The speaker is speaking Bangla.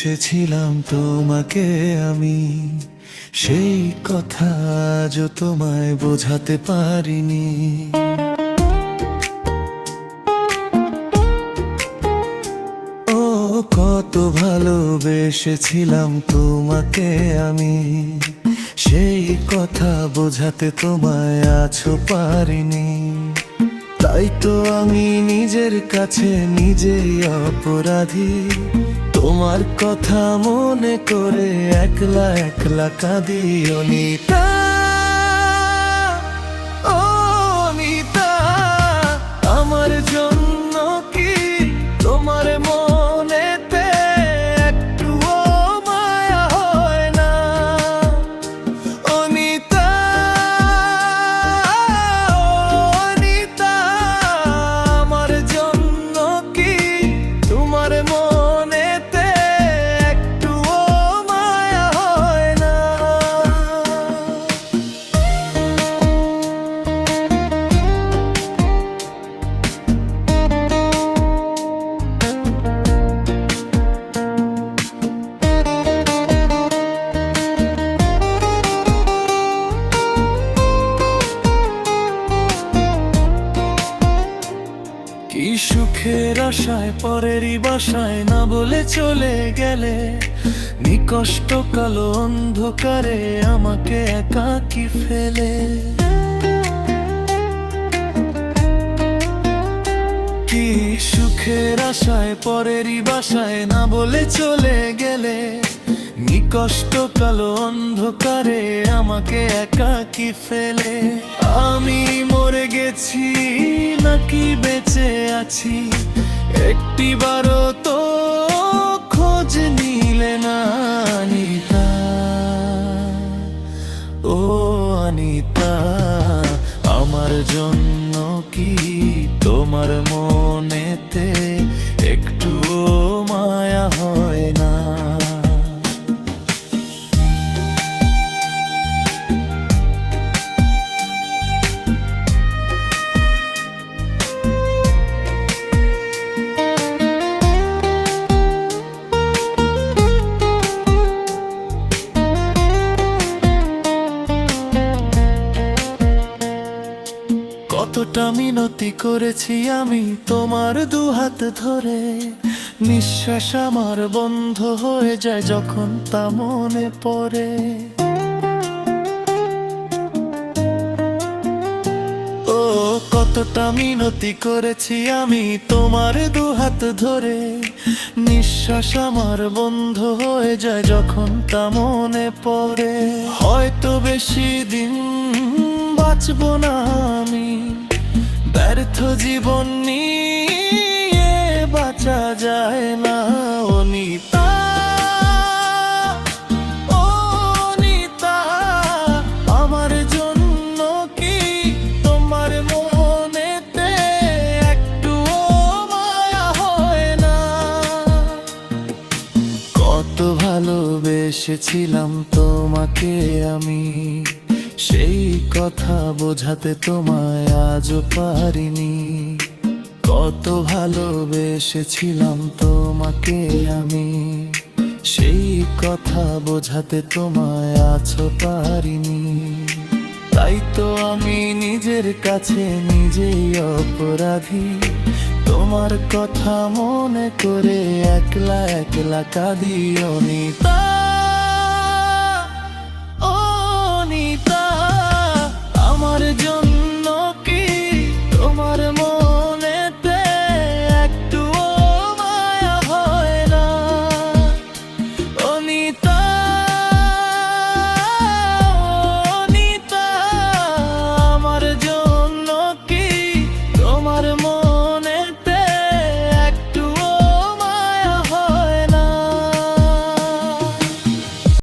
বেসেছিলাম তোমাকে আমি, সেই কথা আজও তোমায় বোঝাতে পারিনি। ও কত ভালোবেসেছিলাম তোমাকে আমি, সেই কথা বোঝাতে তোমায় আজও পারিনি। তাই তো আমি নিজের কাছে নিজেই অপরাধী, তোমার কথা মনে করে একলা একলা কাঁদি। অনিতা, ও অনিতা, আমার জন্য কি তোমার মনেতে একটুও মায়া হয় না? অনিতা, অনিতা, আমার জন্য কি তোমার মনেতে একটুও মায়া হয় না? কি সুখের আশায় পরেরই বাসায় না বলে চলে গেলে, নিকষ্ট কালো অন্ধকারে আমাকে একাকী ফেলে। কি সুখের আশায় পরেরই বাসায় না বলে চলে গেলে, নিকষ্ট কালো অন্ধকারে আমাকে একাকী ফেলে। আমি মরে গেছি নাকি বেঁচে আছি, একটিবারও তো খোঁজ নিলে না। অনিতা, ও অনিতা, আমার জন্য কি তোমার মনেতে একটুও মায়া হয় না? কতটা মিনতি করেছি আমি তোমার দুহাত ধরে, নিঃশ্বাস আমার বন্ধ হয়ে যায় যখন তা মনে পড়ে। ও কতটা মিনতি করেছি আমি তোমার দুহাত ধরে, নিঃশ্বাস আমার বন্ধ হয়ে যায় যখন তা মনে পড়ে। হয়তো বেশি দিন বাঁচব না আমি, ব্যর্থ জীবন নিয়ে বাঁচা যায় না। অনিতা, ও অনিতা, আমার জন্য কি তোমার মনেতে একটুও মায়া হয় না? কত ভালোবেসেছিলাম তোমাকে আমি, সেই কথা বোঝাতে তোমায় আজও পারিনি। কত ভালোবেসেছিলাম তোমাকে আমি, সেই কথা বোঝাতে তোমায় আজও পারিনি। তাই তো আমি নিজের কাছে নিজেই অপরাধী, তোমার কথা মনে করে একলা একলা কাঁদি। অনিতা, ও অনিতা, আমার জন্য